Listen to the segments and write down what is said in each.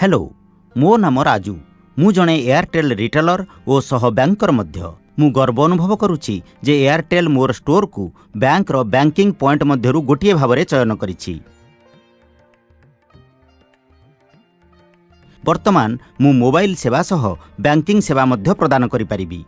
Hello मो नाम राजू मु जणे एयरटेल रिटेलर और सह बैंकर मध्य मु गर्व अनुभव करुछि जे एयरटेल मोर स्टोर को बैंक रो बैंकिंग पॉइंट मध्यरु गोटिए भाबरे चयन करिछि। वर्तमान मु मोबाइल सेवा सह बैंकिंग सेवा मध्य प्रदान करि परिबी।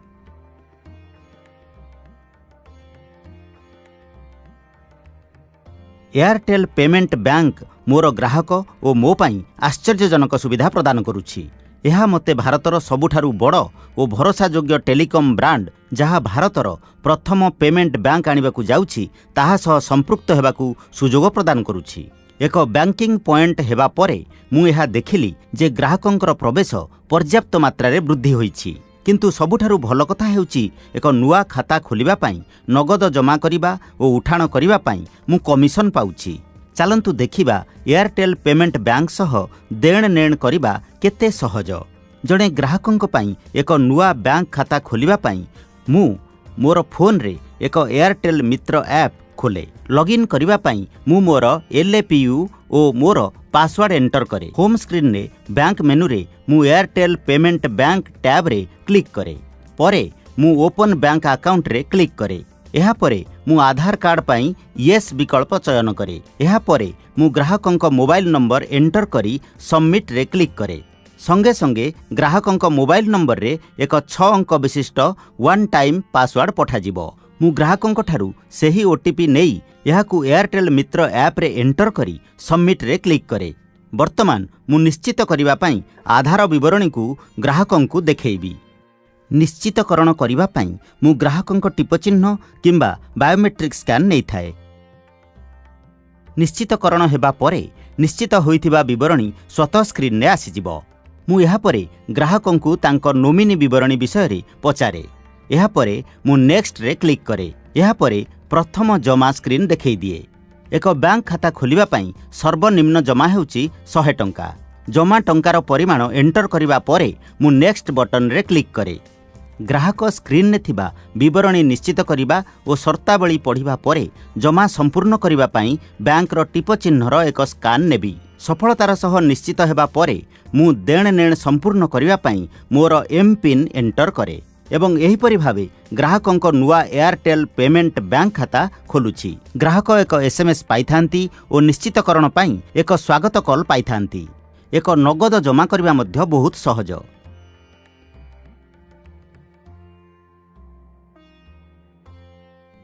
एयरटेल पेमेंट बैंक मोर ग्राहक और मो पाई आश्चर्यजनक सुविधा प्रदान करुछि। यह मते भारतर सबुठारु बड़ और भरोसायोग्य टेलीकॉम ब्रांड जहाँ भारतर प्रथम पेमेंट बैंक आनिबाकु जाउछि ताहा सह संपृक्त हेबाकु सुजोग प्रदान करुछि। एक बैंकिंग पॉइंट हेबा परे मु यह देखिली जे ग्राहकंकर प्रवेश पर्याप्त मात्रा रे वृद्धि होईछि। किंतु सबुठारु भल कथा हेउछि एक नुआ खाता खोलिबा पाई नगद जमा करिबा और उठाण करिबा पाई मु कमिशन पाउछि। चलंतु देखिबा एयरटेल पेमेंट बैंक सह देण नेण करिबा केते सहज। जड़े ग्राहकंक पाई एक नुआ बैंक खाता खोलिबा पाई मु मोर फोन रे एक एयरटेल मित्र ऐप खोले। लॉगिन करिबा पाई मु मोर LAPU और मोर पासवर्ड एंटर करे। होम स्क्रीन रे बैंक मेनू रे मु एयरटेल पेमेंट बैंक टैब रे क्लिक करे। परे मु ओपन बैंक अकाउंट रे क्लिक करे। एहा परे मु आधार कार्ड पाई येस विकल्प चयन करे। एहा परे मु ग्राहकंक मोबाइल नंबर एंटर करी सबमिट रे क्लिक करे। संगे संगे ग्राहकंक मोबाइल नंबर रे एक 6 अंक विशिष्ट वन टाइम पासवर्ड पठाजिबो। मु ग्राहकंक ठारू सेही OTP नेई याकू एयरटेल मित्र ऐप रे एंटर करी सबमिट रे क्लिक करे। वर्तमान मु निश्चित करिबा पाई आधार विवरणी को ग्राहकंकु देखैबी। निश्चितकरण करिबा पाई मु ग्राहकंक टिप चिन्ह किंबा बायोमेट्रिक स्कैन नहीं थाए। निश्चितकरण हेबा परे निश्चित होइथिबा विवरणी स्वतः स्क्रीन ने आसीजिबो। मु यहा परे ग्राहकंकु तांको नोमिनी विवरणी विषय रे पचारे। यहा परे मु नेक्स्ट रे क्लिक करे। यहा परे प्रथम जमा स्क्रीन देखै दिए। एक बैंक खाता खोलिबा पाई सर्वनिम्न जमा हेउची 100 टंका। जमा टंकार परिमाण एंटर करिबा परे मु नेक्स्ट बटन रे क्लिक करे। ग्राहक स्क्रीन ने थिबा विवरणी निश्चित करिबा और शर्तावली पढ़िबा परे जमा संपूर्ण करिबा पाई बैंक रो टिप चिन्हर एक स्कान नेबी। सफलतार सह निश्चित हेबा परे मु देण नेण संपूर्ण करिबा पाई मोर MPIN एंटर करे एवं एही परि भावे ग्राहकंक नुआ एयरटेल पेमेंट बैंक खाता खोलुछि। ग्राहक एक SMS पाइथांती और निश्चितकरण पाई एक स्वागत कॉल पाइथांती। एक नगद जमा करिबा मध्य बहुत सहज।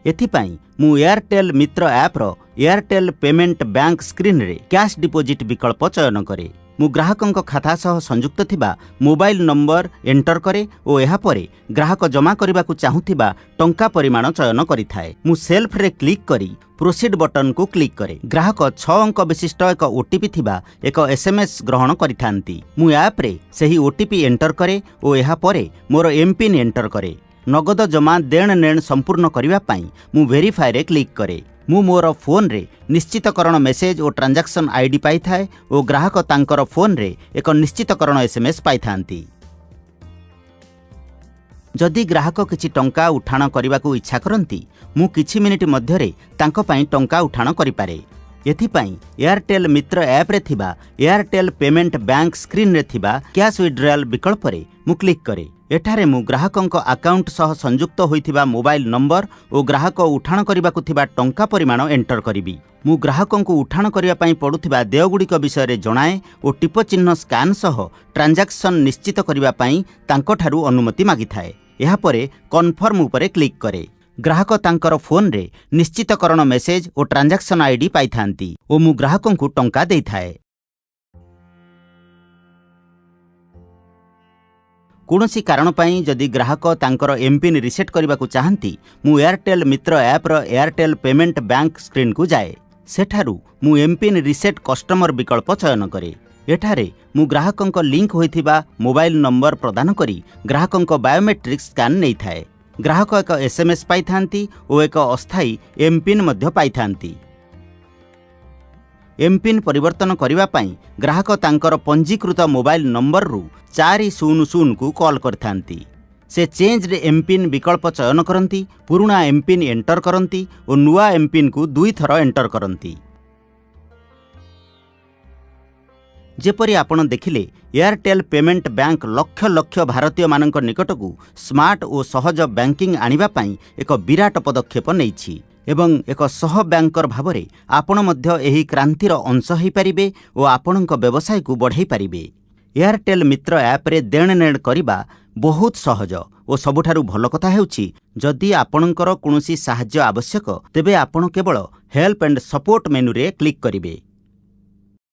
एथिपाई मु एयरटेल मित्र ऐप रो एयरटेल पेमेंट बैंक स्क्रीन रे कैश डिपोजिट विकल्प चयन करे। मु ग्राहकंक खाता सह संयुक्त थिबा मोबाइल नंबर एंटर करे और एहा परे ग्राहक जमा करिबाकु चाहुथिबा टंका परिमाण चयन करिथाए। मु सेल्फ रे क्लिक करी प्रोसीड बटन को क्लिक करे। ग्राहक 6 अंक विशिष्ट एक OTP थिबा एक SMS ग्रहण करिथांती। मु ऐप रे सेही OTP एंटर करे और एहा परे मोर MPIN एंटर करे। नगद जमा देण नेण संपूर्ण करिबा पाई मु वेरीफाई रे क्लिक करे। मु मोर फोन रे निश्चितकरण मेसेज और ट्रांजैक्शन ID पाई थाए और ग्राहक तांकर फोन रे एक निश्चितकरण SMS पाई थांती। जदि ग्राहक किछि टंका उठाण करिबाकू इच्छा करंती मु किछि मिनिट मध्य रे तांको पाई टंका उठाण करि पारे। एथिपाई एयरटेल मित्र ऐप रे थिबा एयरटेल पेमेंट बैंक स्क्रीन रे थिबा कैश विड्रॉल विकल्प रे मु क्लिक करे। एठारे मु ग्राहकंक अकाउंट सह संयुक्त होइथिबा मोबाइल नंबर और ग्राहक उठाण करिबाकू थिबा टंका परिमाण एंटर करिबी। मु ग्राहकंकु उठाण करिया पाई पडुथिबा देयगुड़िक विषय रे जणाए और टिप चिन्ह स्कैन सह ट्रांजैक्शन निश्चित करिबा पाई तांको ठारू अनुमति मागी थाए। एहा परे कन्फर्म उपरे क्लिक करे। ग्राहक तांकर फोन रे निश्चितकरण मेसेज और ट्रांजैक्शन ID पाई थांती और मु ग्राहकंकु टंका देई थाए। कोनोसी कारण पाई जदि ग्राहक तांकर MPIN रिसेट करबाकू चाहंती मु एयरटेल मित्र ऐप रो एयरटेल पेमेंट बैंक स्क्रीन को जाए। सेठारू मु MPIN रिसेट कस्टमर विकल्प चयन करे। एठारे मु ग्राहकंक लिंक होइथिबा मोबाइल नंबर प्रदान करी ग्राहकंक बायोमेट्रिक स्कैन नहीं थाए। ग्राहक एक SMS पाई थांती और एक अस्थायी MPIN मध्य पाई थांती। MPIN परिवर्तन करिबा पाई ग्राहक तांकर पंजीकृत मोबाइल नंबर रु 400 को कॉल करथांती। से चेंज रे MPIN विकल्प चयन करंती, पुराना MPIN एंटर करंती और नुआ MPIN को 2 थर एंटर करंती। जेपरि आपण देखिले एयरटेल पेमेंट बैंक लक्ष लक्ष भारतीय मानक निकटकू स्मार्ट और सहज बैंकिंग आनिबा पई एक विराट पदक्षेप नेइछि एवं एक सह बैंकर भावरे आपण मध्य एही क्रांतिर अंश होई परिबे और आपणक व्यवसाय को बढ़ाई परिबे। एयरटेल मित्र ऐप रे देणनेण करिबा बहुत सहज और सबुठारु भल कथा हेउछि जदि आपणकर कोनोसी साहाय्य आवश्यक तेबे आपण केवल हेल्प एंड सपोर्ट मेनू रे क्लिक करिवे।